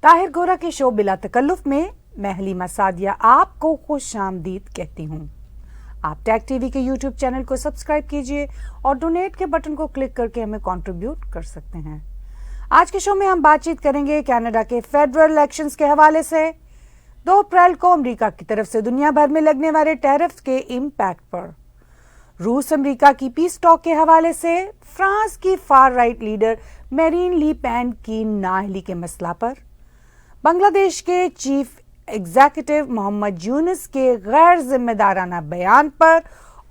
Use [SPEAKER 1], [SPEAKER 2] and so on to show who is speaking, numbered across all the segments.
[SPEAKER 1] طاہر گورا کے شو بلا تکلف میں میں حلیمہ سعدیہ آپ کو خوش آمدید کہتی ہوں۔ آپ ٹیک ٹی وی کے یوٹیوب چینل کو سبسکرائب کیجئے اور ڈونیٹ کے بٹن کو کلک کر کے ہمیں کنٹریبیوٹ کر سکتے ہیں۔ آج کے شو میں ہم بات چیت کریں گے کینیڈا کے فیڈرل الیکشنز کے حوالے سے 2 اپریل کو امریکہ کی طرف سے دنیا بھر میں لگنے والے ٹیرف کے امپیکٹ پر، روس امریکہ کی پیس ٹاک کے حوالے سے فرانس کی فار رائٹ لیڈر میرین لی پین کی نااہلی کے مسئلہ پر، بنگلہ دیش کے چیف ایگزیکٹو محمد یونس کے غیر ذمہ دارانہ بیان پر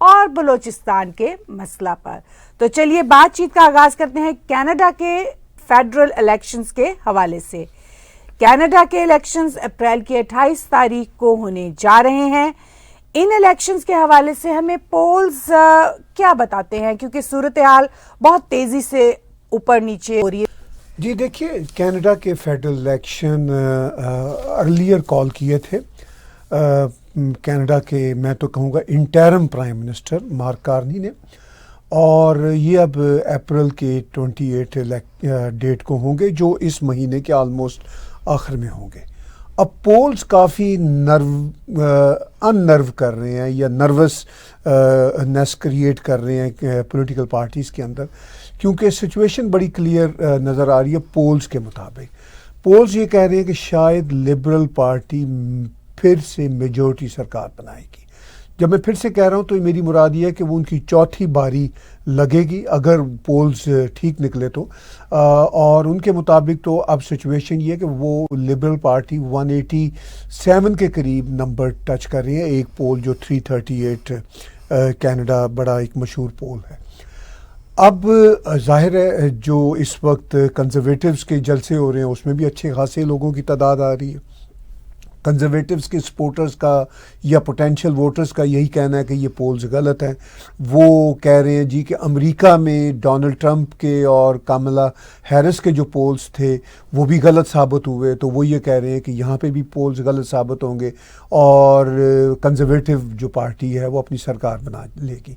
[SPEAKER 1] اور بلوچستان کے مسئلہ پر۔ تو چلیے بات چیت کا آغاز کرتے ہیں کینیڈا کے فیڈرل الیکشنز کے حوالے سے۔ کینیڈا کے الیکشنز اپریل کی 28 تاریخ کو ہونے جا رہے ہیں۔ ان الیکشنز کے حوالے سے ہمیں پولز کیا بتاتے ہیں، کیونکہ صورتحال بہت تیزی سے اوپر نیچے ہو رہی ہے۔
[SPEAKER 2] جی دیکھیے، کینیڈا کے فیڈرل الیکشن ارلیئر کال کیے تھے کینیڈا کے، میں تو کہوں گا interim prime minister mark Karni نے، اور یہ اب اپریل کے 28 ڈیٹ کو ہوں گے، جو اس مہینے کے آلموسٹ آخر میں ہوں گے۔ اب پولز کافی نرو کر رہے ہیں یا نروس نیس کریٹ کر رہے ہیں پولیٹیکل پارٹیز کے اندر، کیونکہ سچویشن بڑی کلیئر نظر آ رہی ہے۔ پولز کے مطابق پولز یہ کہہ رہے ہیں کہ شاید لبرل پارٹی پھر سے میجورٹی سرکار بنائے گی۔ جب میں پھر سے کہہ رہا ہوں تو میری مراد یہ ہے کہ وہ ان کی چوتھی باری لگے گی اگر پولز ٹھیک نکلے تو، اور ان کے مطابق تو اب سچویشن یہ ہے کہ وہ لبرل پارٹی 187 کے قریب نمبر ٹچ کر رہی ہے۔ ایک پول جو 338 کینیڈا بڑا ایک مشہور پول ہے۔ اب ظاہر ہے جو اس وقت کنزرویٹیوز کے جلسے ہو رہے ہیں اس میں بھی اچھے خاصے لوگوں کی تعداد آ رہی ہے۔ کنزرویٹیوز کے سپورٹرز کا یا پوٹینشیل ووٹرز کا یہی کہنا ہے کہ یہ پولز غلط ہیں۔ وہ کہہ رہے ہیں جی کہ امریکہ میں ڈونلڈ ٹرمپ کے اور کاملا ہیرس کے جو پولز تھے وہ بھی غلط ثابت ہوئے، تو وہ یہ کہہ رہے ہیں کہ یہاں پہ بھی پولز غلط ثابت ہوں گے اور کنزرویٹیو جو پارٹی ہے وہ اپنی سرکار بنا لے گی۔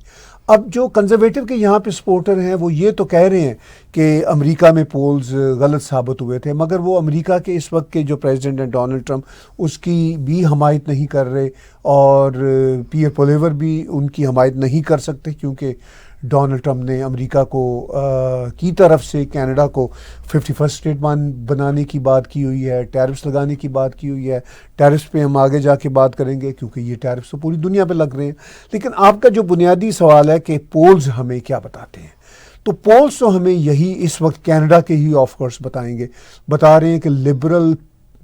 [SPEAKER 2] اب جو کنزرویٹیو کے یہاں پہ سپورٹر ہیں وہ یہ تو کہہ رہے ہیں کہ امریکہ میں پولز غلط ثابت ہوئے تھے، مگر وہ امریکہ کے اس وقت کے جو پریزیڈنٹ ہیں ڈونلڈ ٹرمپ اس کی بھی حمایت نہیں کر رہے، اور پیئر پولیور بھی ان کی حمایت نہیں کر سکتے، کیونکہ ڈونلڈ ٹرمپ نے امریکہ کو کی طرف سے کینیڈا کو 51 اسٹیٹ بنانے کی بات کی ہوئی ہے، ٹیرفس لگانے کی بات کی ہوئی ہے۔ ٹیرفس پہ ہم آگے جا کے بات کریں گے کیونکہ یہ ٹیرفس تو پوری دنیا پہ لگ رہے ہیں۔ لیکن آپ کا جو بنیادی سوال ہے کہ پولز ہمیں کیا بتاتے ہیں، تو پولز تو ہمیں یہی اس وقت کینیڈا کے ہی آف کورس بتا رہے ہیں کہ لبرل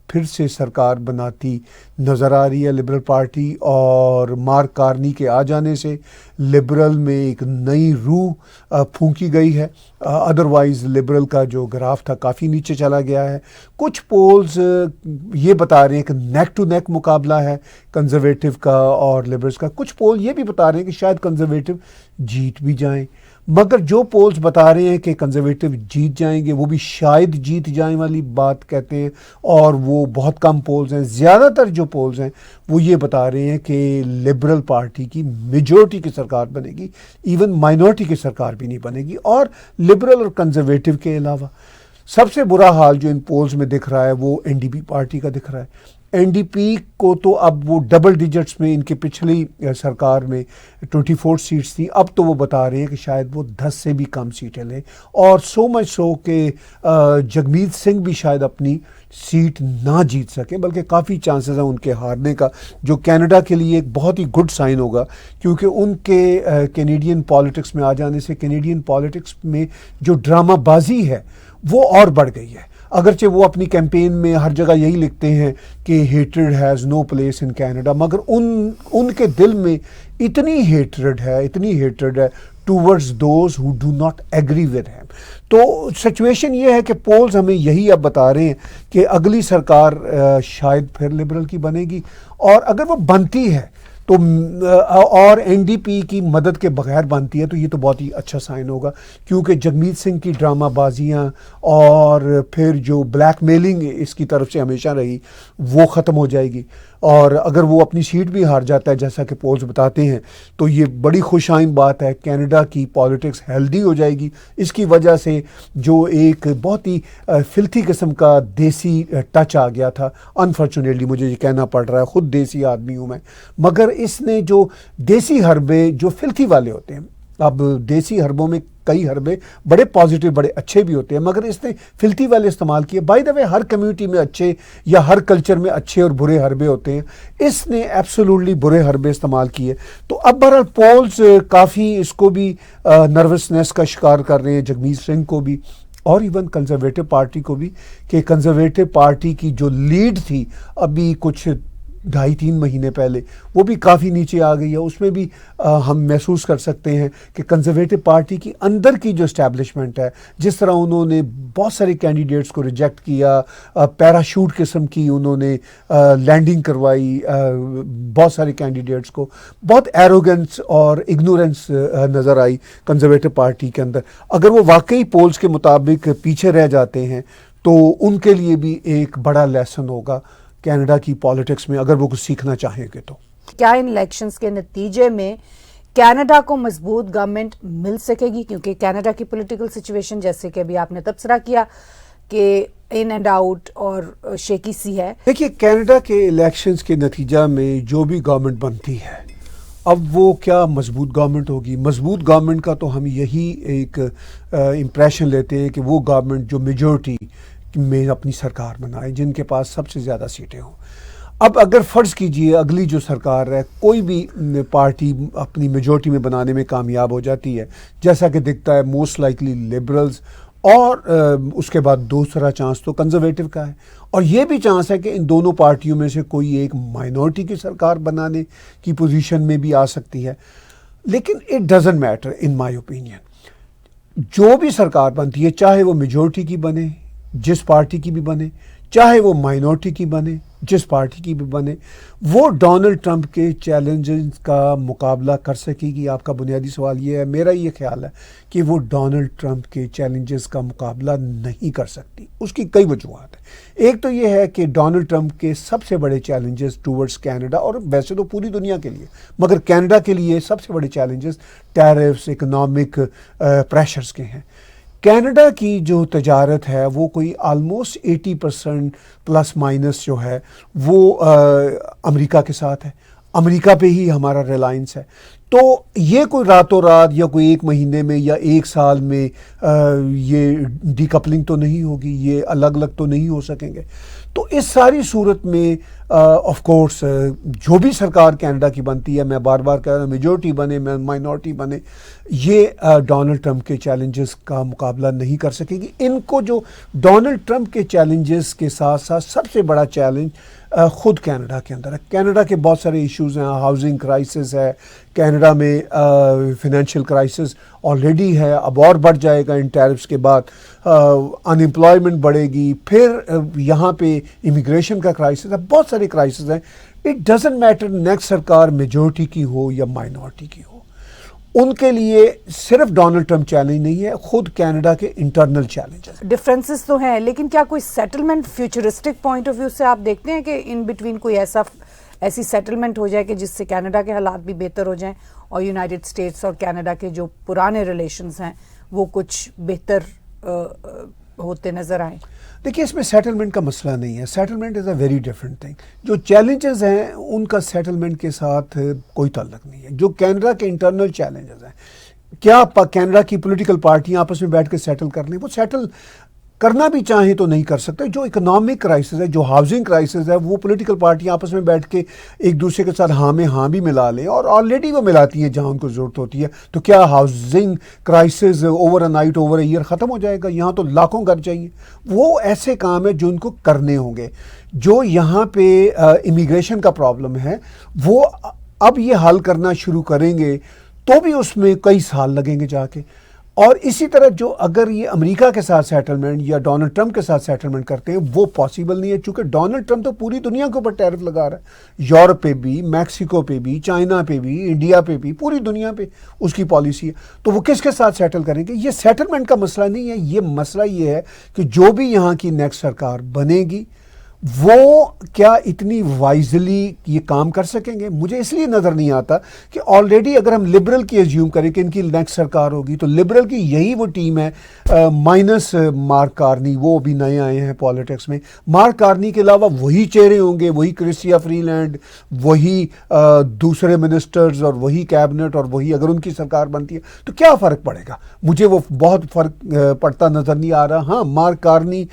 [SPEAKER 2] پھر سے سرکار بناتی نظر آ رہی ہے لبرل پارٹی، اور مارک کارنی کے آ جانے سے لبرل میں ایک نئی روح پھونکی گئی ہے۔ ادروائز لبرل کا جو گراف تھا کافی نیچے چلا گیا ہے۔ کچھ پولز یہ بتا رہے ہیں کہ نیک ٹو نیک مقابلہ ہے کنزرویٹیو کا اور لبرلز کا۔ کچھ پول یہ بھی بتا رہے ہیں کہ شاید کنزرویٹیو جیت بھی جائیں، مگر جو پولز بتا رہے ہیں کہ کنزرویٹیو جیت جائیں گے وہ بھی شاید جیت جائیں والی بات کہتے ہیں، اور وہ بہت کم پولز ہیں۔ زیادہ تر جو پولز ہیں وہ یہ بتا رہے ہیں کہ لبرل پارٹی کی میجورٹی کی سرکار بنے گی، ایون مائنورٹی کی سرکار بھی نہیں بنے گی۔ اور لبرل اور کنزرویٹیو کے علاوہ سب سے برا حال جو ان پولز میں دکھ رہا ہے وہ این ڈی پی پارٹی کا دکھ رہا ہے۔ این ڈی پی کو تو اب وہ ڈبل ڈیجٹس میں ان کے پچھلی سرکار میں 24 سیٹس تھیں، اب تو وہ بتا رہے ہیں کہ شاید وہ 10 سے بھی کم سیٹیں لیں، اور سو مچ سو کہ جگمیت سنگھ بھی شاید اپنی سیٹ نہ جیت سکیں، بلکہ کافی چانسز ہیں ان کے ہارنے کا، جو کینیڈا کے لیے ایک بہت ہی گڈ سائن ہوگا، کیونکہ ان کے کینیڈین پالیٹکس میں آ جانے سے کینیڈین پالیٹکس میں جو ڈرامہ بازی ہے وہ اور بڑھ گئی ہے۔ اگرچہ وہ اپنی کیمپین میں ہر جگہ یہی لکھتے ہیں کہ hatred has no place in Canada, مگر ان کے دل میں اتنی ہیٹرڈ ہے towards those who do not agree with him. تو سچویشن یہ ہے کہ پولز ہمیں یہی اب بتا رہے ہیں کہ اگلی سرکار شاید پھر لبرل کی بنے گی، اور اگر وہ بنتی ہے تو اور این ڈی پی کی مدد کے بغیر بنتی ہے تو یہ تو بہت ہی اچھا سائن ہوگا، کیونکہ جگمیت سنگھ کی ڈرامہ بازیاں اور پھر جو بلیک میلنگ اس کی طرف سے ہمیشہ رہی وہ ختم ہو جائے گی۔ اور اگر وہ اپنی سیٹ بھی ہار جاتا ہے جیسا کہ پولز بتاتے ہیں تو یہ بڑی خوش آئند بات ہے. کینیڈا کی پالیٹکس ہیلدی ہو جائے گی. اس کی وجہ سے جو ایک بہت ہی فلتھی قسم کا دیسی ٹچ آ گیا تھا, انفارچونیٹلی مجھے یہ کہنا پڑ رہا ہے, خود دیسی آدمی ہوں میں, مگر اس نے جو دیسی حربے جو فلتھی والے ہوتے ہیں, اب دیسی حربوں میں کئی حربے بڑے پازیٹیو بڑے اچھے بھی ہوتے ہیں, مگر اس نے فلتی والے استعمال کیے. By the way Hare community میں اچھے یا ہر کلچر میں اچھے اور برے حربے ہوتے ہیں, اس نے ایبسولوٹلی برے حربے استعمال کیے. تو اب بہرحال پولز کافی اس کو بھی نروسنس کا شکار کر رہے ہیں, جگمیت سنگھ کو بھی اور ایون کنزرویٹو پارٹی کو بھی, کہ کنزرویٹو پارٹی کی جو لیڈ تھی ابھی کچھ 2.5-3 مہینے پہلے وہ بھی کافی نیچے آ گئی ہے. اس میں بھی ہم محسوس کر سکتے ہیں کہ کنزرویٹو پارٹی کی اندر کی جو اسٹیبلشمنٹ ہے, جس طرح انہوں نے بہت سارے کینڈیڈیٹس کو ریجیکٹ کیا, پیراشوٹ قسم کی انہوں نے لینڈنگ کروائی بہت سارے کینڈیڈیٹس کو, بہت ایروگنس اور اگنورنس نظر آئی کنزرویٹو پارٹی کے اندر. اگر وہ واقعی پولز کے مطابق پیچھے رہ جاتے ہیں تو ان کے لیے بھی ایک بڑا لیسن ہوگا کینیڈا کی پالیٹکس میں, اگر وہ کچھ سیکھنا چاہیں گے تو.
[SPEAKER 1] کیا ان الیکشنز کے نتیجے میں کینیڈا کو مضبوط گورنمنٹ مل سکے گی؟ کیونکہ کینیڈا کی پولیٹیکل سچویشن جیسے کہ ابھی آپ نے تبصرہ کیا کہ ان اینڈ آؤٹ اور شیکی سی ہے.
[SPEAKER 2] دیکھیے کینیڈا کے الیکشنز کے نتیجہ میں جو بھی گورنمنٹ بنتی ہے, اب وہ کیا مضبوط گورنمنٹ ہوگی. مضبوط گورنمنٹ کا تو ہم یہی ایک امپریشن لیتے ہیں کہ وہ گورنمنٹ جو میجورٹی میں اپنی سرکار بنائے, جن کے پاس سب سے زیادہ سیٹیں ہوں. اب اگر فرض کیجئے اگلی جو سرکار ہے کوئی بھی پارٹی اپنی میجورٹی میں بنانے میں کامیاب ہو جاتی ہے, جیسا کہ دکھتا ہے موسٹ لائکلی لبرلز, اور اس کے بعد دوسرا چانس تو کنزرویٹو کا ہے, اور یہ بھی چانس ہے کہ ان دونوں پارٹیوں میں سے کوئی ایک مائنورٹی کی سرکار بنانے کی پوزیشن میں بھی آ سکتی ہے. لیکن it doesn't matter in my opinion, جو بھی سرکار بنتی ہے چاہے وہ میجورٹی کی بنے جس پارٹی کی بھی بنے, چاہے وہ مائنورٹی کی بنے جس پارٹی کی بھی بنے, وہ ڈونلڈ ٹرمپ کے چیلنجز کا مقابلہ کر سکے گی. آپ کا بنیادی سوال یہ ہے, میرا یہ خیال ہے کہ وہ ڈونلڈ ٹرمپ کے چیلنجز کا مقابلہ نہیں کر سکتی. اس کی کئی وجوہات ہیں. ایک تو یہ ہے کہ ڈونلڈ ٹرمپ کے سب سے بڑے چیلنجز ٹورڈز کینیڈا, اور ویسے تو پوری دنیا کے لیے مگر کینیڈا کے لیے سب سے بڑے چیلنجز ٹیرفس, اکنامک پریشرز کے ہیں. کینیڈا کی جو تجارت ہے وہ کوئی آلموسٹ 80% پلس مائنس جو ہے وہ امریکہ کے ساتھ ہے. امریکہ پہ ہی ہمارا ریلائنس ہے. تو یہ کوئی راتوں رات یا کوئی ایک مہینے میں یا ایک سال میں یہ ڈی کپلنگ تو نہیں ہوگی, یہ الگ الگ تو نہیں ہو سکیں گے. تو اس ساری صورت میں آف کورس جو بھی سرکار کینیڈا کی بنتی ہے, میں بار بار کہہ رہا ہوں میجورٹی بنے میں مائنورٹی بنے, یہ ڈونلڈ ٹرمپ کے چیلنجز کا مقابلہ نہیں کر سکے گی. ان کو جو ڈونلڈ ٹرمپ کے چیلنجز کے ساتھ ساتھ سب سے بڑا چیلنج خود کینیڈا کے اندر ہے. کینیڈا کے بہت سارے ایشوز ہیں, ہاؤسنگ کرائسس ہے کینیڈا میں, فنینشیل کرائسس آلریڈی ہے, اب اور بڑھ جائے گا ان ٹیرفس کے بعد, ان امپلائمنٹ بڑھے گی, پھر یہاں پہ امیگریشن کا کرائسس ہے, بہت سارے کرائسس ہیں. اٹ ڈزنٹ میٹر نیکسٹ سرکار میجورٹی کی ہو یا مائنورٹی کی ہو, ان کے لیے صرف ڈونلڈ ٹرمپ چیلنج نہیں ہے, خود کینیڈا کے انٹرنل چیلنجز.
[SPEAKER 1] ڈفرینسز تو ہیں, لیکن کیا کوئی settlement futuristic point of view سے آپ دیکھتے ہیں کہ ان بٹوین کوئی ایسی سیٹلمنٹ ہو جائے کہ جس سے کینیڈا کے حالات بھی بہتر ہو جائیں اور یونائٹڈ اسٹیٹس اور کینیڈا کے جو پرانے ریلیشنز ہیں وہ کچھ بہتر ہوتے نظر آئیں؟
[SPEAKER 2] دیکھیے اس میں سیٹلمنٹ کا مسئلہ نہیں ہے, settlement is a very different thing. جو چیلنجز ہیں ان کا سیٹلمنٹ کے ساتھ کوئی تعلق نہیں ہے. جو کینیڈا کے انٹرنل چیلنجز ہیں, کیا کینیڈا کی پولیٹیکل پارٹیاں آپس میں بیٹھ کے سیٹل کر لیں؟ وہ سیٹل کرنا بھی چاہیں تو نہیں کر سکتے. جو اکنامک کرائسس ہے, جو ہاؤسنگ کرائسس ہے, وہ پولیٹیکل پارٹیاں آپس میں بیٹھ کے ایک دوسرے کے ساتھ ہاں میں ہاں بھی ملا لیں, اور آلریڈی وہ ملاتی ہیں جہاں ان کو ضرورت ہوتی ہے. تو کیا housing crisis over a night over a year ختم ہو جائے گا؟ یہاں تو لاکھوں گھر چاہیے. وہ ایسے کام ہیں جو ان کو کرنے ہوں گے. جو یہاں پہ امیگریشن کا پرابلم ہے وہ اب یہ حل کرنا شروع کریں گے تو بھی اس میں کئی سال لگیں گے جا کے. اور اسی طرح جو اگر یہ امریکہ کے ساتھ سیٹلمنٹ یا ڈونلڈ ٹرمپ کے ساتھ سیٹلمنٹ کرتے ہیں وہ پاسبل نہیں ہے, چونکہ ڈونلڈ ٹرمپ تو پوری دنیا کے اوپر ٹیرف لگا رہا ہے, یورپ پہ بھی, میکسیکو پہ بھی, چائنا پہ بھی, انڈیا پہ بھی, پوری دنیا پہ اس کی پالیسی ہے. تو وہ کس کے ساتھ سیٹل کریں گے؟ یہ سیٹلمنٹ کا مسئلہ نہیں ہے, یہ مسئلہ یہ ہے کہ جو بھی یہاں کی نیکسٹ سرکار بنے گی وہ کیا اتنی وائزلی یہ کام کر سکیں گے؟ مجھے اس لیے نظر نہیں آتا کہ آلریڈی اگر ہم لبرل کی ایزیوم کریں کہ ان کی نیکسٹ سرکار ہوگی تو لبرل کی یہی وہ ٹیم ہے مائنس مارک کارنی، وہ بھی نئے آئے ہیں پالیٹکس میں. مارک کارنی کے علاوہ وہی چہرے ہوں گے، وہی کرسیا فری لینڈ، وہی دوسرے منسٹرز اور وہی کیبنٹ، اور وہی اگر ان کی سرکار بنتی ہے تو کیا فرق پڑے گا؟ مجھے وہ بہت فرق پڑتا نظر نہیں آ رہا. ہاں، مارک کارنی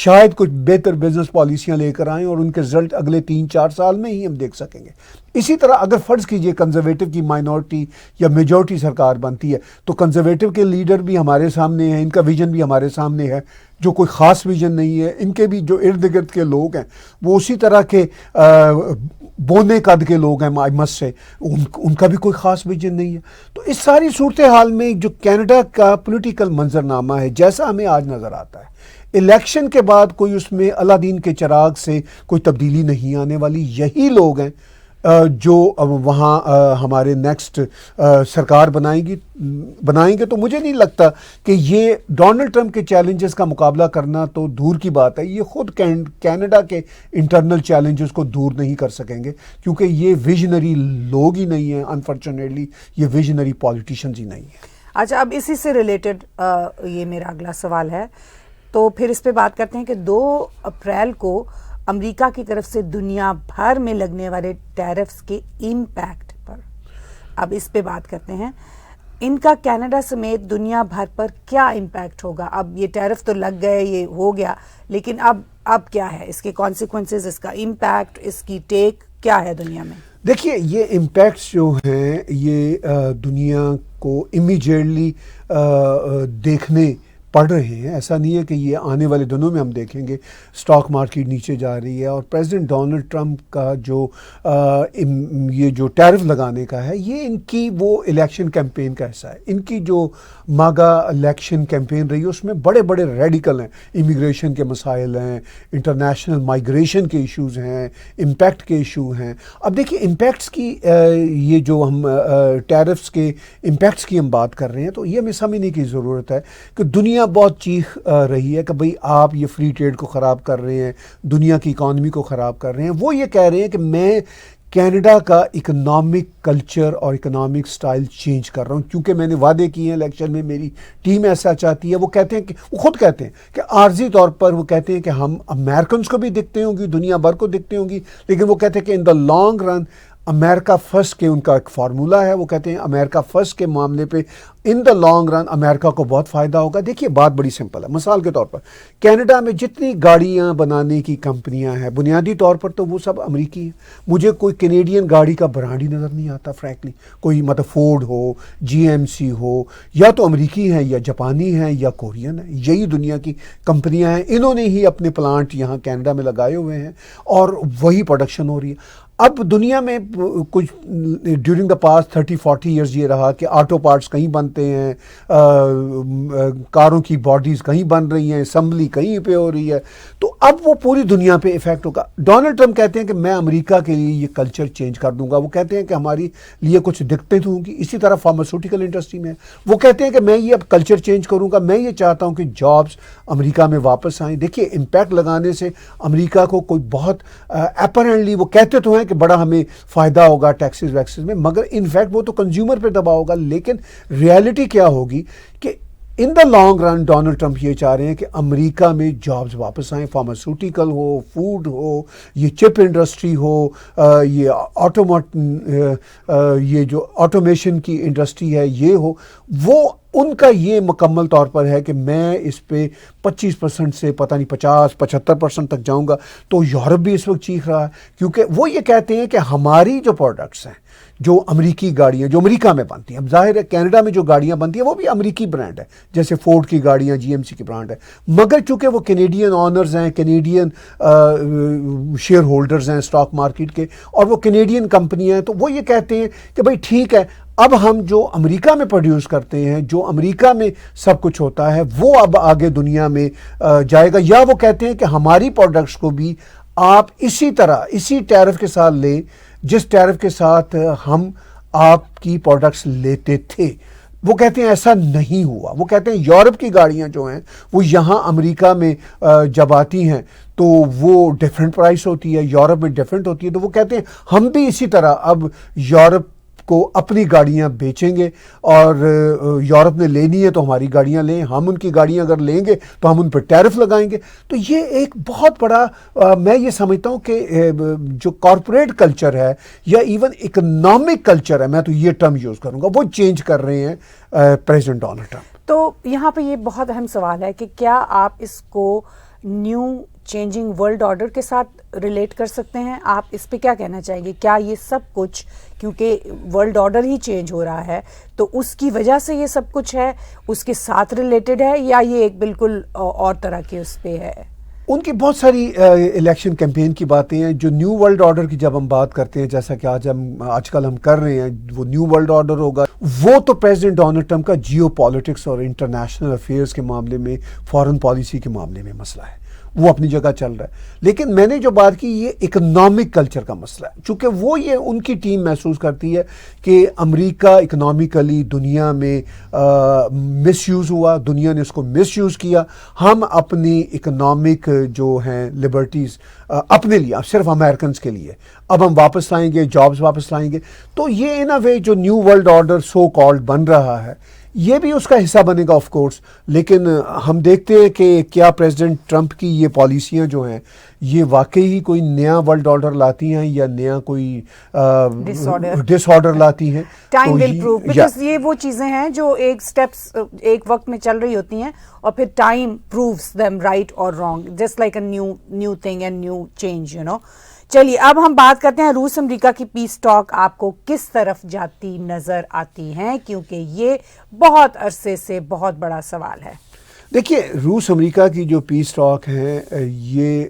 [SPEAKER 2] شاید کچھ بہتر بزنس پالیسیاں لے کر آئیں اور ان کے رزلٹ اگلے 3-4 سال میں ہی ہم دیکھ سکیں گے. اسی طرح اگر فرض کیجئے کنزرویٹو کی مائنورٹی یا میجورٹی سرکار بنتی ہے تو کنزرویٹو کے لیڈر بھی ہمارے سامنے ہیں، ان کا ویژن بھی ہمارے سامنے ہے جو کوئی خاص ویژن نہیں ہے. ان کے بھی جو ارد گرد کے لوگ ہیں وہ اسی طرح کے بونے قد کے لوگ ہیں مائمس سے، ان کا بھی کوئی خاص ویژن نہیں ہے. تو اس ساری صورتحال میں جو کینیڈا کا پولیٹیکل منظرنامہ ہے جیسا ہمیں آج نظر آتا ہے، الیکشن کے بعد کوئی اس میں اللہ کے چراغ سے کوئی تبدیلی نہیں آنے والی. یہی لوگ ہیں جو وہاں ہمارے نیکسٹ سرکار بنائیں گے. تو مجھے نہیں لگتا کہ یہ ڈونلڈ ٹرمپ کے چیلنجز کا مقابلہ کرنا تو دور کی بات ہے، یہ خود کینیڈا کے انٹرنل چیلنجز کو دور نہیں کر سکیں گے، کیونکہ یہ ویژنری لوگ ہی نہیں ہیں. انفارچونیٹلی یہ ویژنری پالیٹیشینز ہی نہیں ہیں.
[SPEAKER 1] اچھا، اب اسی سے ریلیٹڈ یہ میرا اگلا سوال ہے، تو پھر اس پہ بات کرتے ہیں کہ 2 اپریل کو امریکہ کی طرف سے دنیا بھر میں لگنے والے ٹیرفز کے امپیکٹ پر اب اس پہ بات کرتے ہیں. ان کا کینیڈا سمیت دنیا بھر پر کیا امپیکٹ ہوگا؟ اب یہ ٹیرف تو لگ گئے، یہ ہو گیا، لیکن اب کیا ہے اس کے کانسیکوینسز، اس کا امپیکٹ، اس کی ٹیک کیا ہے دنیا میں؟
[SPEAKER 2] دیکھیے، یہ امپیکٹس جو ہیں یہ دنیا کو امیجیٹلی دیکھنے پڑ رہے ہیں. ایسا نہیں ہے کہ یہ آنے والے دنوں میں ہم دیکھیں گے. سٹاک مارکیٹ نیچے جا رہی ہے، اور پریزیڈنٹ ڈونلڈ ٹرمپ کا یہ جو ٹیرف لگانے کا ہے یہ ان کی وہ الیکشن کیمپین کا حصہ ہے. ان کی جو ماگا الیکشن کیمپین رہی ہے اس میں بڑے بڑے ریڈیکل ہیں، امیگریشن کے مسائل ہیں، انٹرنیشنل مائیگریشن کے ایشوز ہیں، امپیکٹ کے ایشو ہیں. اب دیکھیے امپیکٹس کی یہ جو ہم ٹیرفز کے امپیکٹس کی ہم بات کر رہے ہیں تو یہ ہمیں سمجھنے کی ضرورت ہے کہ دنیا بہت چیخ رہی ہے کہ بھئی آپ یہ فری ٹریڈ کو خراب کر رہے ہیں، دنیا کی اکانومی کو خراب کر رہے ہیں. وہ یہ کہہ رہے ہیں کہ میں کینیڈا کا اکنامک کلچر اور اکنامک سٹائل چینج کر رہا ہوں کیونکہ میں نے وعدے کیے ہیں الیکشن میں، میری ٹیم ایسا چاہتی ہے. وہ کہتے ہیں کہ وہ خود کہتے ہیں کہ عارضی طور پر وہ کہتے ہیں کہ ہم امریکنز کو بھی دکھتے ہوں گی، دنیا بھر کو دکھتے ہوں گی، لیکن وہ کہتے ہیں کہ in the long run America first کے ان کا ایک فارمولہ ہے. وہ کہتے ہیں امریکہ فرسٹ کے معاملے پہ ان دا لانگ رن امریکہ کو بہت فائدہ ہوگا. دیکھیے بات بڑی سمپل ہے. مثال کے طور پر کینیڈا میں جتنی گاڑیاں بنانے کی کمپنیاں ہیں بنیادی طور پر تو وہ سب امریکی ہیں. مجھے کوئی کینیڈین گاڑی کا برانڈ ہی نظر نہیں آتا فرینکلی. کوئی مطلب فورڈ ہو، GMC ہو، یا تو امریکی ہیں یا جاپانی ہیں یا کورین ہیں. یہی دنیا کی کمپنیاں ہیں، انہوں نے ہی اپنے پلانٹ یہاں کینیڈا میں لگائے ہوئے ہیں اور وہی پروڈکشن ہو رہی ہے. اب دنیا میں کچھ ڈیورنگ دا پاسٹ 30-40 ایئرز یہ رہا کہ آٹو پارٹس کہیں بنتے ہیں، کاروں کی باڈیز کہیں بن رہی ہیں، اسمبلی کہیں پہ ہو رہی ہے. تو اب وہ پوری دنیا پہ ایفیکٹ ہوگا. ڈونلڈ ٹرمپ کہتے ہیں کہ میں امریکہ کے لیے یہ کلچر چینج کر دوں گا. وہ کہتے ہیں کہ ہماری لیے کچھ دقتیں تو ہوں گی. اسی طرح فارماسیوٹیکل انڈسٹری میں وہ کہتے ہیں کہ میں یہ اب کلچر چینج کروں گا، میں یہ چاہتا ہوں کہ جابس امریکہ میں واپس آئیں. دیکھیے امپیکٹ لگانے سے امریکہ کو کوئی بہت اپیرنٹلی وہ کہتے تو ہیں کہ بڑا ہمیں فائدہ ہوگا ٹیکسز ویکسز میں، مگر ان فیکٹ وہ تو کنزیومر پہ دباؤ ہوگا. لیکن ریالٹی کیا ہوگی کہ in the long run Donald Trump یہ چاہ رہے ہیں کہ امریکہ میں جابز واپس آئیں. فارماسیوٹیکل ہو، فوڈ ہو، یہ چپ انڈسٹری ہو، یہ جو آٹومیشن کی انڈسٹری ہے یہ ہو. وہ ان کا یہ مکمل طور پر ہے کہ میں اس پہ 25% سے پتہ نہیں 50-75% تک جاؤں گا. تو یورپ بھی اس وقت چیخ رہا ہے کیونکہ وہ یہ کہتے ہیں کہ ہماری جو پروڈکٹس ہیں، جو امریکی گاڑیاں جو امریکہ میں بنتی ہیں، اب ظاہر ہے کینیڈا میں جو گاڑیاں بنتی ہیں وہ بھی امریکی برانڈ ہے، جیسے فورڈ کی گاڑیاں GMC کی برانڈ ہے، مگر چونکہ وہ کینیڈین آنرز ہیں، کینیڈین شیئر ہولڈرز ہیں اسٹاک مارکیٹ کے، اور وہ کینیڈین کمپنیاں ہیں، تو وہ یہ کہتے ہیں کہ بھائی ٹھیک ہے، اب ہم جو امریکہ میں پروڈیوس کرتے ہیں، جو امریکہ میں سب کچھ ہوتا ہے، وہ اب آگے دنیا میں جائے گا. یا وہ کہتے ہیں کہ ہماری پروڈکٹس کو بھی آپ اسی طرح اسی ٹیرف کے ساتھ لیں جس ٹیرف کے ساتھ ہم آپ کی پروڈکٹس لیتے تھے. وہ کہتے ہیں ایسا نہیں ہوا. وہ کہتے ہیں یورپ کی گاڑیاں جو ہیں وہ یہاں امریکہ میں جب آتی ہیں تو وہ ڈیفرنٹ پرائس ہوتی ہے, یورپ میں ڈیفرنٹ ہوتی ہے. تو وہ کہتے ہیں ہم بھی اسی طرح اب یورپ کو اپنی گاڑیاں بیچیں گے, اور یورپ نے لینی ہے تو ہماری گاڑیاں لیں, ہم ان کی گاڑیاں اگر لیں گے تو ہم ان پہ ٹیرف لگائیں گے. تو یہ ایک بہت بڑا میں یہ سمجھتا ہوں کہ جو کارپوریٹ کلچر ہے یا ایون اکنامک کلچر ہے, میں تو یہ ٹرم یوز کروں گا, وہ چینج کر رہے ہیں پریزیڈنٹ ڈونلڈ ٹرمپ.
[SPEAKER 1] تو یہاں پہ یہ بہت اہم سوال ہے کہ کیا آپ اس کو نیو چینجنگ ورلڈ آرڈر کے ساتھ ریلیٹ کر سکتے ہیں؟ آپ اس پہ کیا کہنا چاہیں گے؟ کیا یہ سب کچھ کیونکہ ورلڈ آرڈر ہی چینج ہو رہا ہے تو اس کی وجہ سے یہ سب کچھ ہے, اس کے ساتھ ریلیٹڈ ہے, یا یہ ایک بالکل اور طرح کے اس پہ ہے؟
[SPEAKER 2] ان کی بہت ساری الیکشن کیمپین کی باتیں ہیں. جو نیو ورلڈ آرڈر کی جب ہم بات کرتے ہیں, جیسا کہ آج کل ہم کر رہے ہیں, وہ نیو ورلڈ آرڈر ہوگا, وہ تو پریزیڈنٹ ڈونلڈ ٹرمپ کا جیو پالیٹکس اور انٹرنیشنل افیئرس کے معاملے میں, فارن پالیسی کے معاملے میں مسئلہ ہے, وہ اپنی جگہ چل رہا ہے. لیکن میں نے جو بات کی یہ اکنامک کلچر کا مسئلہ ہے, چونکہ وہ یہ ان کی ٹیم محسوس کرتی ہے کہ امریکہ اکنامیکلی دنیا میں مس یوز ہوا, دنیا نے اس کو مس یوز کیا. ہم اپنی اکنامک جو ہیں لبرٹیز اپنے لیے, صرف امریکنز کے لیے اب ہم واپس لائیں گے, جابز واپس لائیں گے. تو یہ ان اے وے جو new world order so called بن رہا ہے یہ بھی اس کا حصہ بنے گا آف کورس. لیکن ہم دیکھتے ہیں کہ کیا پریزیڈنٹ ٹرمپ کی یہ پالیسیاں جو ہیں یہ واقعی کوئی نیا ورلڈ آرڈر لاتی ہیں یا نیا کوئی ڈس آرڈر لاتی ہیں.
[SPEAKER 1] ٹائم ول پروو, بیکاز یہ وہ چیزیں ہیں جو ایک سٹیپس ایک وقت میں چل رہی ہوتی ہیں اور پھر time proves them right or wrong, just like a new thing and new change, you know. چلیے اب ہم بات کرتے ہیں روس امریکہ کی پیس ٹاک آپ کو کس طرف جاتی نظر آتی ہیں, کیونکہ یہ بہت عرصے سے بہت بڑا سوال ہے.
[SPEAKER 2] دیکھیے روس امریکہ کی جو پیس ٹاک ہیں یہ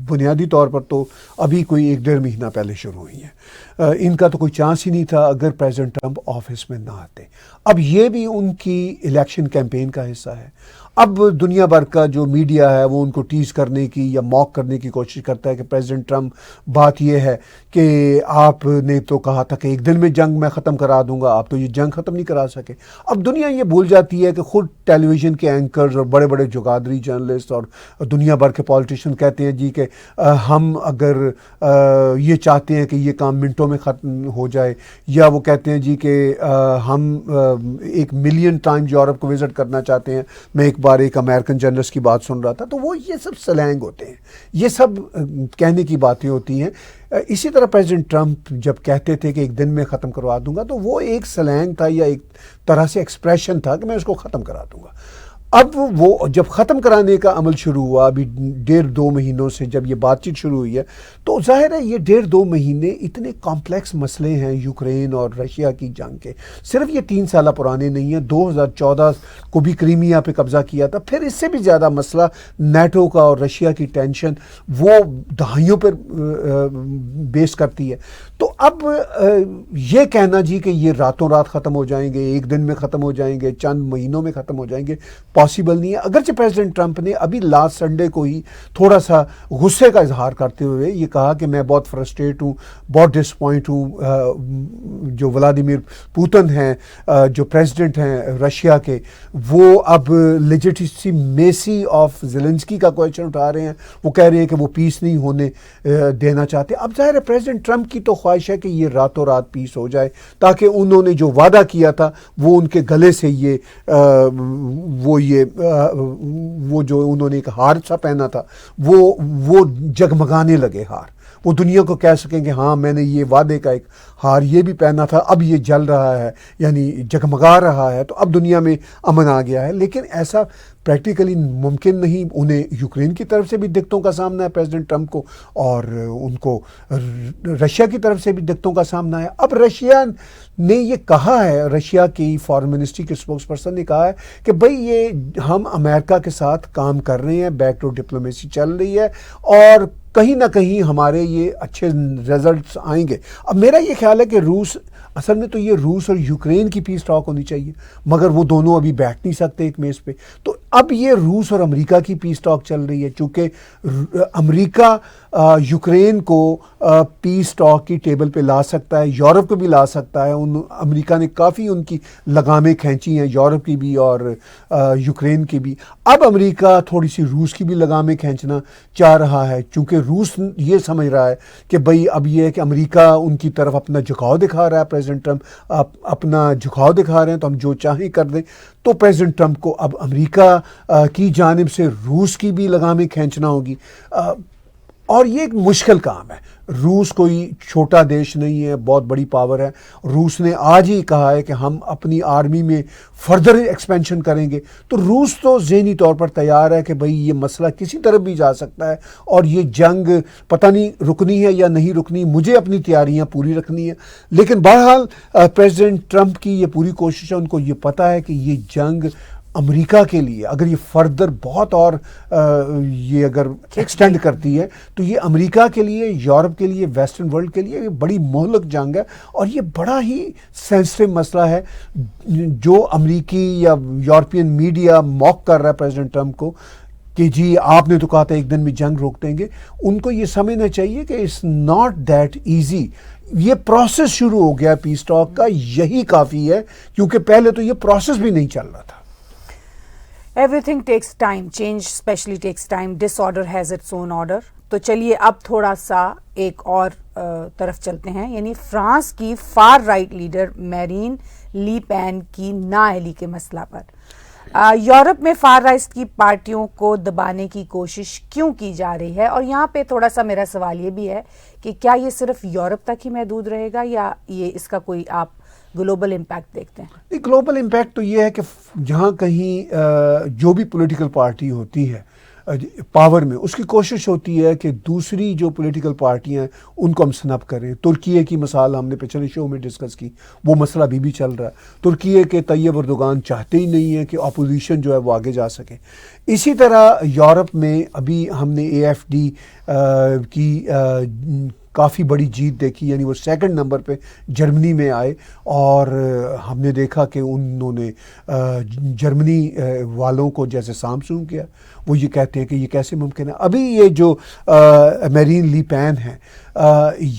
[SPEAKER 2] بنیادی طور پر تو ابھی کوئی 1-1.5 مہینہ پہلے شروع ہوئی ہیں. ان کا تو کوئی چانس ہی نہیں تھا اگر پریزیڈنٹ ٹرمپ آفس میں نہ آتے. اب یہ بھی ان کی الیکشن کیمپین کا حصہ ہے. اب دنیا بھر کا جو میڈیا ہے وہ ان کو ٹیز کرنے کی یا موک کرنے کی کوشش کرتا ہے کہ پریزیڈنٹ ٹرمپ بات یہ ہے کہ آپ نے تو کہا تھا کہ 1 دن میں جنگ میں ختم کرا دوں گا, آپ تو یہ جنگ ختم نہیں کرا سکے. اب دنیا یہ بھول جاتی ہے کہ خود ٹیلی ویژن کے اینکرز اور بڑے بڑے جگادری جرنلسٹ اور دنیا بھر کے پالیٹیشین کہتے ہیں جی کہ ہم اگر یہ چاہتے ہیں کہ یہ کام منٹوں میں ختم ہو جائے, یا وہ کہتے ہیں جی کہ ہم 1 ملین ٹائم یورپ کو وزٹ کرنا چاہتے ہیں. میں ایک بار ایک امریکن جرنلسٹ کی بات سن رہا تھا, تو وہ یہ سب سلینگ ہوتے ہیں, یہ سب کہنے کی باتیں ہوتی ہیں. اسی طرح پریزیڈنٹ ٹرمپ جب کہتے تھے کہ 1 دن میں ختم کروا دوں گا تو وہ ایک سلینگ تھا یا ایک طرح سے ایکسپریشن تھا کہ میں اس کو ختم کرا دوں گا. اب وہ جب ختم کرانے کا عمل شروع ہوا ابھی 1.5-2 مہینوں سے جب یہ بات چیت شروع ہوئی ہے, تو ظاہر ہے یہ 1.5-2 مہینے اتنے کمپلیکس مسئلے ہیں یوکرین اور رشیا کی جنگ کے, صرف یہ 3 سالہ پرانے نہیں ہیں. 2014 کو بھی کریمیا پہ قبضہ کیا تھا, پھر اس سے بھی زیادہ مسئلہ نیٹو کا اور رشیا کی ٹینشن وہ دہائیوں پر بیس کرتی ہے. تو اب یہ کہنا جی کہ یہ راتوں رات ختم ہو جائیں گے, 1 دن میں ختم ہو جائیں گے, چند مہینوں میں ختم ہو جائیں گے, پاسبل نہیں ہے. اگرچہ پریزیڈنٹ ٹرمپ نے ابھی لاسٹ سنڈے کو ہی تھوڑا سا غصے کا اظہار کرتے ہوئے یہ کہا کہ میں بہت فرسٹریٹ ہوں, بہت ڈس پوائنٹ ہوں. جو ولادیمیر پوتن ہیں جو پریزیڈنٹ ہیں رشیا کے, وہ اب لیجیٹیمیسی آف زیلنسکی کا کویشچن اٹھا رہے ہیں. وہ کہہ رہے ہیں کہ وہ پیس نہیں ہونے دینا چاہتے. اب ظاہر ہے پریزیڈنٹ ٹرمپ کی تو خواہش ہے کہ یہ راتوں رات پیس ہو جائے, تاکہ انہوں نے جو وعدہ کیا تھا وہ ان کے گلے سے وہ جو انہوں نے ایک ہار سا پہنا تھا وہ جگمگانے لگے ہار. وہ دنیا کو کہہ سکیں کہ ہاں میں نے یہ وعدے کا ایک ہار یہ بھی پہنا تھا, اب یہ جل رہا ہے یعنی جگمگا رہا ہے, تو اب دنیا میں امن آ گیا ہے. لیکن ایسا پریکٹیکلی ممکن نہیں. انہیں یوکرین کی طرف سے بھی دقتوں کا سامنا ہے پریزیڈنٹ ٹرمپ کو, اور ان کو رشیا کی طرف سے بھی دقتوں کا سامنا ہے. اب رشیا نے یہ کہا ہے, رشیا کی فارن منسٹری کے اسپوکس پرسن نے کہا ہے کہ بھئی یہ ہم امریکہ کے ساتھ کام کر رہے ہیں, بیک ڈور ڈپلومیسی چل رہی ہے اور کہیں نہ کہیں ہمارے یہ اچھے رزلٹس آئیں گے. اب میرا یہ خیال ہے کہ روس اصل میں تو یہ روس اور یوکرین کی پیس ٹاک ہونی چاہیے, مگر وہ دونوں ابھی بیٹھ نہیں سکتے ایک میز پہ. تو اب یہ روس اور امریکہ کی پیس ٹاک چل رہی ہے, چونکہ امریکہ یوکرین کو پیس ٹاک کی ٹیبل پہ لا سکتا ہے، یورپ کو بھی لا سکتا ہے. امریکہ نے کافی ان کی لگامیں کھینچی ہیں، یورپ کی بھی اور یوکرین کی بھی. اب امریکہ تھوڑی سی روس کی بھی لگامیں کھینچنا چاہ رہا ہے، چونکہ روس یہ سمجھ رہا ہے کہ بھئی اب یہ ہے کہ امریکہ ان کی طرف اپنا جھکاؤ دکھا رہا ہے، پریزیڈنٹ ٹرمپ اپنا جھکاؤ دکھا رہے ہیں تو ہم جو چاہیں کر دیں. تو پریزیڈنٹ ٹرمپ کو اب امریکہ کی جانب سے روس کی بھی لگامیں کھینچنا ہوگی، اور یہ ایک مشکل کام ہے. روس کوئی چھوٹا دیش نہیں ہے، بہت بڑی پاور ہے. روس نے آج ہی کہا ہے کہ ہم اپنی آرمی میں فردر ایکسپینشن کریں گے. تو روس تو ذہنی طور پر تیار ہے کہ بھئی یہ مسئلہ کسی طرف بھی جا سکتا ہے اور یہ جنگ پتہ نہیں رکنی ہے یا نہیں رکنی، مجھے اپنی تیاریاں پوری رکھنی ہے. لیکن بہرحال پریزیڈنٹ ٹرمپ کی یہ پوری کوشش ہے، ان کو یہ پتہ ہے کہ یہ جنگ امریکہ کے لیے اگر یہ فردر بہت اور یہ اگر ایکسٹینڈ کرتی ہے تو یہ امریکہ کے لیے، یورپ کے لیے، ویسٹرن ورلڈ کے لیے یہ بڑی مہلک جنگ ہے. اور یہ بڑا ہی سینسٹیو مسئلہ ہے جو امریکی یا یورپین میڈیا موک کر رہا ہے پریزیڈنٹ ٹرمپ کو کہ جی آپ نے تو کہا تھا ایک دن میں جنگ روک دیں گے. ان کو یہ سمجھنا چاہیے کہ اٹس ناٹ دیٹ ایزی. یہ پروسیس شروع ہو گیا پیس ٹاک کا، یہی کافی ہے، کیونکہ پہلے تو یہ پروسیس بھی نہیں چل رہا تھا.
[SPEAKER 1] Everything takes time. Change especially takes time. Disorder has its own order. تو چلیے اب تھوڑا سا ایک اور طرف چلتے ہیں، یعنی فرانس کی فار رائٹ لیڈر میرین لی پین کی نااہلی کے مسئلہ پر یورپ میں فار رائٹ کی پارٹیوں کو دبانے کی کوشش کیوں کی جا رہی ہے. اور یہاں پہ تھوڑا سا میرا سوال یہ بھی ہے کہ کیا یہ صرف یورپ تک ہی محدود رہے گا یا یہ اس کا کوئی آپ گلوبل امپیکٹ دیکھتے ہیں؟
[SPEAKER 2] گلوبل امپیکٹ تو یہ ہے کہ جہاں کہیں جو بھی پولیٹیکل پارٹی ہوتی ہے پاور میں، اس کی کوشش ہوتی ہے کہ دوسری جو پولیٹیکل پارٹیاں ہیں ان کو ہم سنپ کریں. ترکیے کی مثال ہم نے پچھلے شو میں ڈسکس کی، وہ مسئلہ ابھی بھی چل رہا ہے. ترکیے کے طیب اردوغان چاہتے ہی نہیں ہیں کہ اپوزیشن جو ہے وہ آگے جا سکے. اسی طرح یورپ میں ابھی ہم نے AFD کی کافی بڑی جیت دیکھی، یعنی وہ سیکنڈ نمبر پہ جرمنی میں آئے، اور ہم نے دیکھا کہ انہوں نے جرمنی والوں کو جیسے سامسونگ کیا. وہ یہ کہتے ہیں کہ یہ کیسے ممکن ہے. ابھی یہ جو میرین لی پین ہے،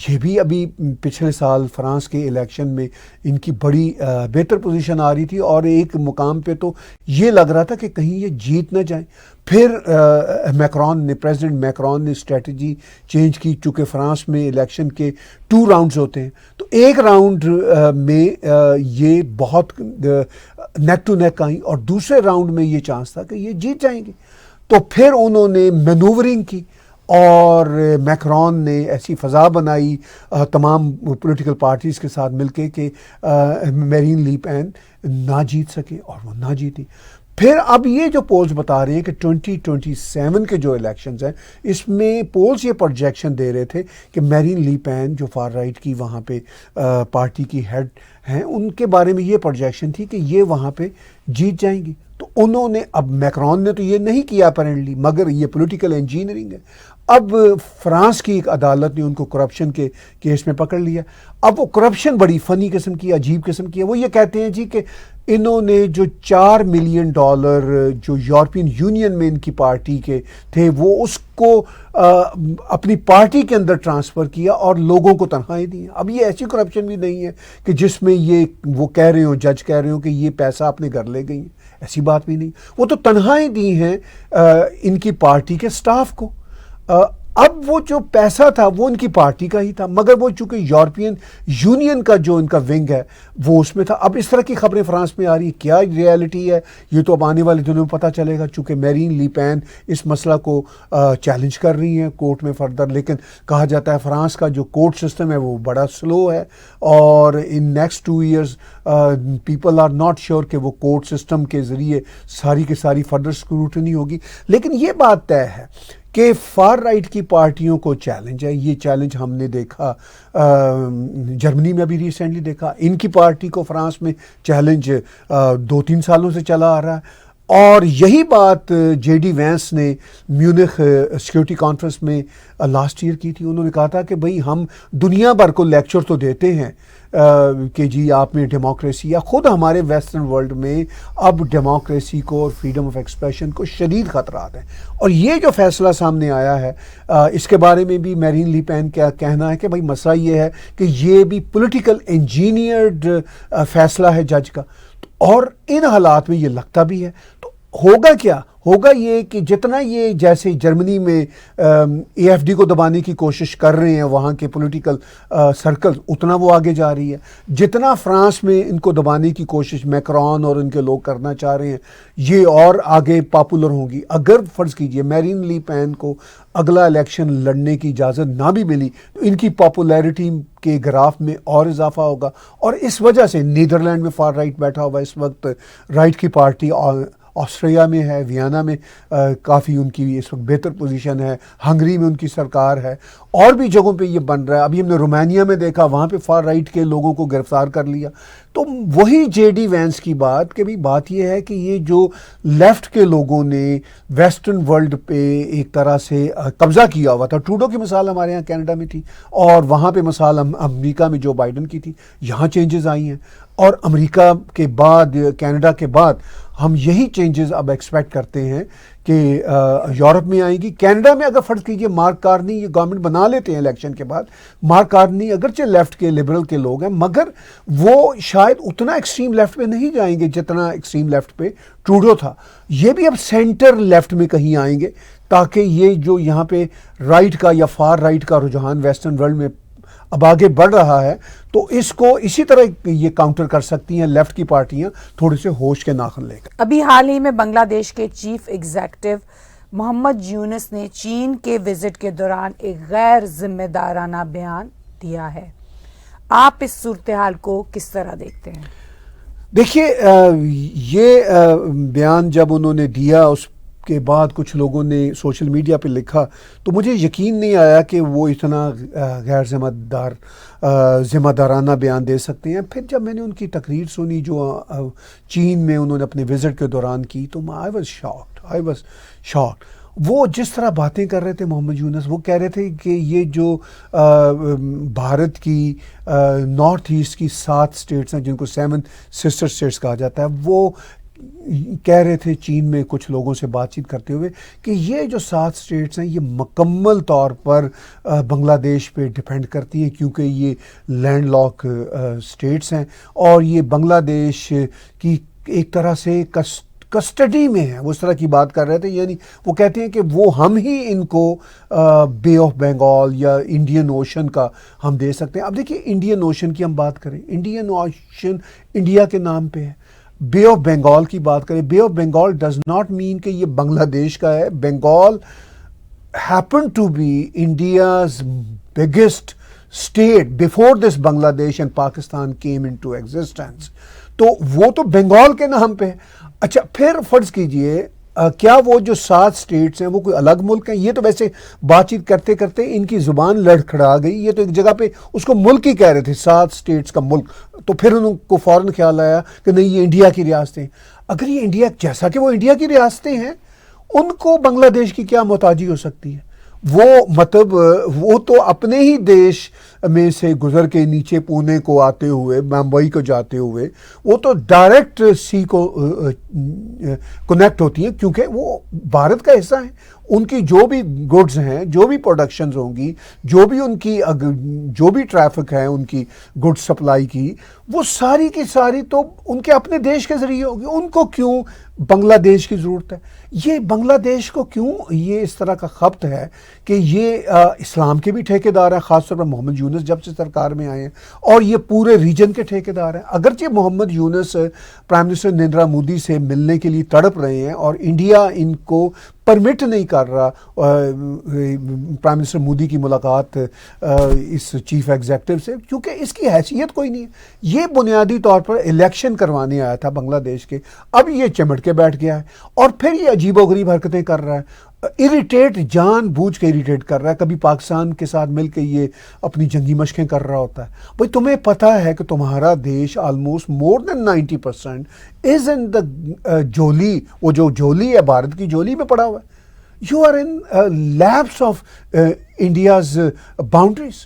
[SPEAKER 2] یہ بھی ابھی پچھلے سال فرانس کے الیکشن میں ان کی بڑی بہتر پوزیشن آ رہی تھی، اور ایک مقام پہ تو یہ لگ رہا تھا کہ کہیں یہ جیت نہ جائیں. پھر پریزیڈنٹ میکرون نے اسٹریٹجی چینج کی، چونکہ فرانس میں الیکشن کے 2 راؤنڈز ہوتے ہیں. تو ایک راؤنڈ میں یہ بہت نیک ٹو نیک آئیں، اور دوسرے راؤنڈ میں یہ چانس تھا کہ یہ جیت جائیں گے. تو پھر انہوں نے مینوورنگ کی اور میکرون نے ایسی فضا بنائی تمام پولیٹیکل پارٹیز کے ساتھ مل کے کہ میرین لی پین نہ جیت سکے، اور وہ نہ جیتی. پھر اب یہ جو پولز بتا رہے ہیں کہ 2027 کے جو الیکشنز ہیں، اس میں پولز یہ پروجیکشن دے رہے تھے کہ میرین لی پین جو فار رائٹ کی وہاں پہ پارٹی کی ہیڈ ہیں، ان کے بارے میں یہ پروجیکشن تھی کہ یہ وہاں پہ جیت جائیں گی. تو انہوں نے، اب میکرون نے تو یہ نہیں کیا اپیرنٹلی، مگر یہ پولیٹیکل انجینئرنگ ہے. اب فرانس کی ایک عدالت نے ان کو کرپشن کے کیس میں پکڑ لیا. اب وہ کرپشن بڑی فنی قسم کی، عجیب قسم کی ہے. وہ یہ کہتے ہیں جی کہ انہوں نے جو $4 ملین جو یورپین یونین میں ان کی پارٹی کے تھے، وہ اس کو اپنی پارٹی کے اندر ٹرانسفر کیا اور لوگوں کو تنخواہیں دی. اب یہ ایسی کرپشن بھی نہیں ہے کہ جس میں یہ وہ کہہ رہے ہوں، جج کہہ رہے ہوں کہ یہ پیسہ اپنے گھر لے گئی ہیں. ایسی بات بھی نہیں. وہ تو تنخواہیں دی ہیں ان کی پارٹی کے سٹاف کو. اب وہ جو پیسہ تھا وہ ان کی پارٹی کا ہی تھا، مگر وہ چونکہ یورپین یونین کا جو ان کا ونگ ہے وہ اس میں تھا. اب اس طرح کی خبریں فرانس میں آ رہی ہیں. کیا ریالٹی ہے یہ تو اب آنے والے دنوں میں پتہ چلے گا، چونکہ میرین لی پین اس مسئلہ کو چیلنج کر رہی ہیں کورٹ میں فردر. لیکن کہا جاتا ہے فرانس کا جو کورٹ سسٹم ہے وہ بڑا سلو ہے، اور in next 2 years people are not sure کہ وہ کورٹ سسٹم کے ذریعے ساری کی ساری فردر اسکروٹنی ہوگی. لیکن یہ بات طے ہے کہ فار رائٹ کی پارٹیوں کو چیلنج ہے. یہ چیلنج ہم نے دیکھا جرمنی میں، ابھی ریسنٹلی دیکھا. ان کی پارٹی کو فرانس میں چیلنج 2-3 سالوں سے چلا آ رہا ہے. اور یہی بات JD وینس نے میونخ سیکیورٹی کانفرنس میں لاسٹ ایئر کی تھی. انہوں نے کہا تھا کہ بھئی ہم دنیا بھر کو لیکچر تو دیتے ہیں، کہ جی آپ میں ڈیموکریسی، یا خود ہمارے ویسٹرن ورلڈ میں اب ڈیموکریسی کو اور فریڈم آف ایکسپریشن کو شدید خطرات ہیں. اور یہ جو فیصلہ سامنے آیا ہے اس کے بارے میں بھی میرین لی پین کا کہنا ہے کہ بھائی مسئلہ یہ ہے کہ یہ بھی پولیٹیکل انجینئرڈ فیصلہ ہے جج کا، اور ان حالات میں یہ لگتا بھی ہے. تو ہوگا کیا؟ ہوگا یہ کہ جتنا یہ جیسے جرمنی میں اے ایف ڈی کو دبانے کی کوشش کر رہے ہیں وہاں کے پولیٹیکل سرکل، اتنا وہ آگے جا رہی ہے. جتنا فرانس میں ان کو دبانے کی کوشش میکرون اور ان کے لوگ کرنا چاہ رہے ہیں، یہ اور آگے پاپولر ہوں گی. اگر فرض کیجئے میرین لی پین کو اگلا الیکشن لڑنے کی اجازت نہ بھی ملی تو ان کی پاپولیرٹی کے گراف میں اور اضافہ ہوگا. اور اس وجہ سے نیدرلینڈ میں فار رائٹ بیٹھا ہوا اس وقت رائٹ کی پارٹی، آسٹریا میں ہے، ویانا میں کافی ان کی اس وقت بہتر پوزیشن ہے، ہنگری میں ان کی سرکار ہے، اور بھی جگہوں پہ یہ بن رہا ہے. ابھی ہم نے رومانیہ میں دیکھا، وہاں پہ فار رائٹ کے لوگوں کو گرفتار کر لیا. تو وہی جے ڈی وینس کی بات کہ بھی بات یہ ہے کہ یہ جو لیفٹ کے لوگوں نے ویسٹرن ورلڈ پہ ایک طرح سے قبضہ کیا ہوا تھا. ٹروڈو کی مثال ہمارے یہاں کینیڈا میں تھی، اور وہاں پہ مثال امریکہ میں جو بائیڈن کی تھی. یہاں چینجز آئی ہیں، اور امریکہ کے بعد، کینیڈا کے بعد ہم یہی چینجز اب ایکسپیکٹ کرتے ہیں کہ یورپ میں آئیں گی. کینیڈا میں اگر فرض کیجئے مارک کارنی یہ گورنمنٹ بنا لیتے ہیں الیکشن کے بعد، مارک کارنی اگرچہ لیفٹ کے لبرل کے لوگ ہیں مگر وہ شاید اتنا ایکسٹریم لیفٹ پہ نہیں جائیں گے جتنا ایکسٹریم لیفٹ پہ ٹروڈو تھا. یہ بھی اب سینٹر لیفٹ میں کہیں آئیں گے، تاکہ یہ جو یہاں پہ رائٹ کا یا فار رائٹ کا رجحان ویسٹرن ورلڈ میں اب آگے بڑھ رہا ہے، تو اس کو اسی طرح یہ کاؤنٹر کر سکتی ہیں لیفٹ کی پارٹیاں تھوڑے سے ہوش کے ناخن لے کر.
[SPEAKER 1] ابھی حال ہی میں بنگلہ دیش کے چیف ایگزیکٹو محمد یونس نے چین کے وزٹ کے دوران ایک غیر ذمہ دارانہ بیان دیا ہے. آپ اس صورتحال کو کس طرح دیکھتے ہیں؟
[SPEAKER 2] دیکھیے یہ بیان جب انہوں نے دیا اس کے بعد کچھ لوگوں نے سوشل میڈیا پہ لکھا تو مجھے یقین نہیں آیا کہ وہ اتنا غیر ذمہ دارانہ بیان دے سکتے ہیں. پھر جب میں نے ان کی تقریر سنی جو چین میں انہوں نے اپنے وزٹ کے دوران کی تو آئی واز شاکڈ. وہ جس طرح باتیں کر رہے تھے محمد یونس، وہ کہہ رہے تھے کہ یہ جو بھارت کی نارتھ ایسٹ کی 7 اسٹیٹس ہیں جن کو 7 سسٹر اسٹیٹس کہا جاتا ہے، وہ کہہ رہے تھے چین میں کچھ لوگوں سے بات چیت کرتے ہوئے کہ یہ جو 7 اسٹیٹس ہیں یہ مکمل طور پر بنگلہ دیش پہ ڈیپینڈ کرتی ہیں، کیونکہ یہ لینڈ لاک اسٹیٹس ہیں اور یہ بنگلہ دیش کی ایک طرح سے کسٹڈی میں ہے. وہ اس طرح کی بات کر رہے تھے، یعنی وہ کہتے ہیں کہ وہ ہم ہی ان کو بے آف بنگال یا انڈین اوشن کا ہم دے سکتے ہیں. اب دیکھیے انڈین اوشن کی ہم بات کریں، انڈین اوشن انڈیا کے نام پہ ہے. بے آف بنگال کی بات کریں، Bay of Bengal does not mean کہ یہ بنگلہ دیش کا ہے. Bengal happen to be India's biggest state before this Bangladesh and Pakistan came into existence. تو وہ تو بنگال کے نام پہ ہے. اچھا پھر فرض کیجئے کیا وہ جو 7 اسٹیٹس ہیں وہ کوئی الگ ملک ہیں؟ یہ تو ویسے بات چیت کرتے کرتے ان کی زبان لڑکھڑا گئی. یہ تو ایک جگہ پہ اس کو ملک ہی کہہ رہے تھے، 7 اسٹیٹس کا ملک. تو پھر ان کو فوراً خیال آیا کہ نہیں یہ انڈیا کی ریاستیں. اگر یہ انڈیا، جیسا کہ وہ انڈیا کی ریاستیں ہیں، ان کو بنگلہ دیش کی کیا محتاجی ہو سکتی ہے؟ وہ مطلب وہ تو اپنے ہی دیش میں سے گزر کے نیچے پونے کو آتے ہوئے، ممبئی کو جاتے ہوئے وہ تو ڈائریکٹ سی کو کنیکٹ ہوتی ہیں، کیونکہ وہ بھارت کا حصہ ہیں. ان کی جو بھی گڈز ہیں، جو بھی پروڈکشنز ہوں گی، جو بھی ان کی جو بھی ٹریفک ہے ان کی گڈ سپلائی کی، وہ ساری کی ساری تو ان کے اپنے دیش کے ذریعے ہوگی. ان کو کیوں بنگلہ دیش کی ضرورت ہے؟ یہ بنگلہ دیش کو کیوں یہ اس طرح کا خبت ہے کہ یہ اسلام کے بھی ٹھیکیدار ہیں، خاص طور پر محمد یونس جب سے سرکار میں آئے ہیں، اور یہ پورے ریجن کے ٹھیکیدار ہیں. اگرچہ محمد یونس پرائم منسٹر نریندر مودی سے ملنے کے لیے تڑپ رہے ہیں اور انڈیا ان کو پرمٹ نہیں کر رہا پرائم منسٹر مودی کی ملاقات اس چیف ایگزیکٹو سے، کیونکہ اس کی حیثیت کوئی نہیں ہے. یہ بنیادی طور پر الیکشن کروانے آیا تھا بنگلہ دیش کے، اب یہ چمٹ کے بیٹھ گیا ہے اور پھر یہ عجیب و غریب حرکتیں کر رہا ہے. اریٹیٹ، جان بوجھ کے اریٹیٹ کر رہا ہے. کبھی پاکستان کے ساتھ مل کے یہ اپنی جنگی مشقیں کر رہا ہوتا ہے. بھائی تمہیں پتہ ہے کہ تمہارا دیش آلموسٹ مور دین 90% از ان دا جولی، وہ جو جولی ہے بھارت کی جولی میں پڑا ہوا ہے. You are in leaps of India's boundaries.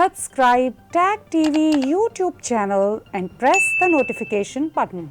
[SPEAKER 1] Subscribe Tag TV YouTube channel and press the notification button.